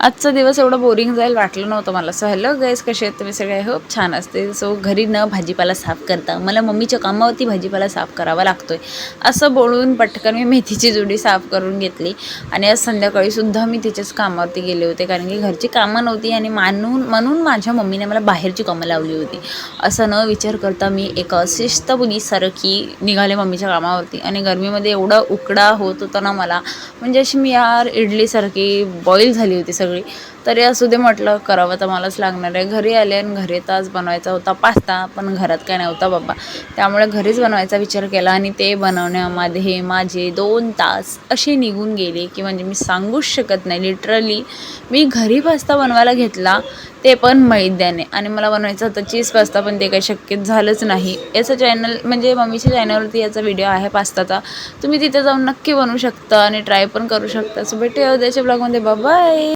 आजचा दिवस एवढा बोरिंग जाईल वाटलं नव्हतं मला. सो हॅलो गाईज, कसे आहेत तुम्ही सगळे? होप छान असते. सो घरी न भाजीपाला साफ करता मला मम्मीच्या कामावरती भाजीपाला साफ करावा लागतोय असं बोलून पटकन मी मेथीची जुडी साफ करून घेतली. आणि आज संध्याकाळीसुद्धा मी तिच्याच कामावरती गेले होते, कारण की घरची कामं नव्हती आणि म्हणून माझ्या मम्मीने मला बाहेरची कामं लावली होती. असं न विचार करता मी एक शिस्तबुद्धीसारखी निघाले मम्मीच्या कामावरती. आणि गरमीमध्ये एवढा उकडा होत होता ना मला, म्हणजे अशी मी यार इडलीसारखी बॉईल झाली होती सगळी. तरी असू दे म्हटलं, करावं तर मलाच लागणार आहे. घरी आले आणि घरी तास बनवायचा होता पास्ता, पण घरात काय नव्हता बाबा, त्यामुळे घरीच बनवायचा विचार केला. आणि ते बनवण्यामध्ये माझे 2 तास असे निघून गेले की म्हणजे मी सांगूच शकत नाही. लिटरली मी घरी पास्ता बनवायला घेतला, ते पण मैद्याने, आणि मला बनवायचं होतं चीज पास्ता, पण ते काही शक्यच झालंच नाही. याचं चॅनल म्हणजे मम्मीच्या चॅनलवरती याचा व्हिडिओ आहे पास्ताचा, तुम्ही तिथे जाऊन नक्की बनवू शकता आणि ट्राय पण करू शकता. सो भेटूया उद्याच्या ब्लॉगमध्ये. बाय.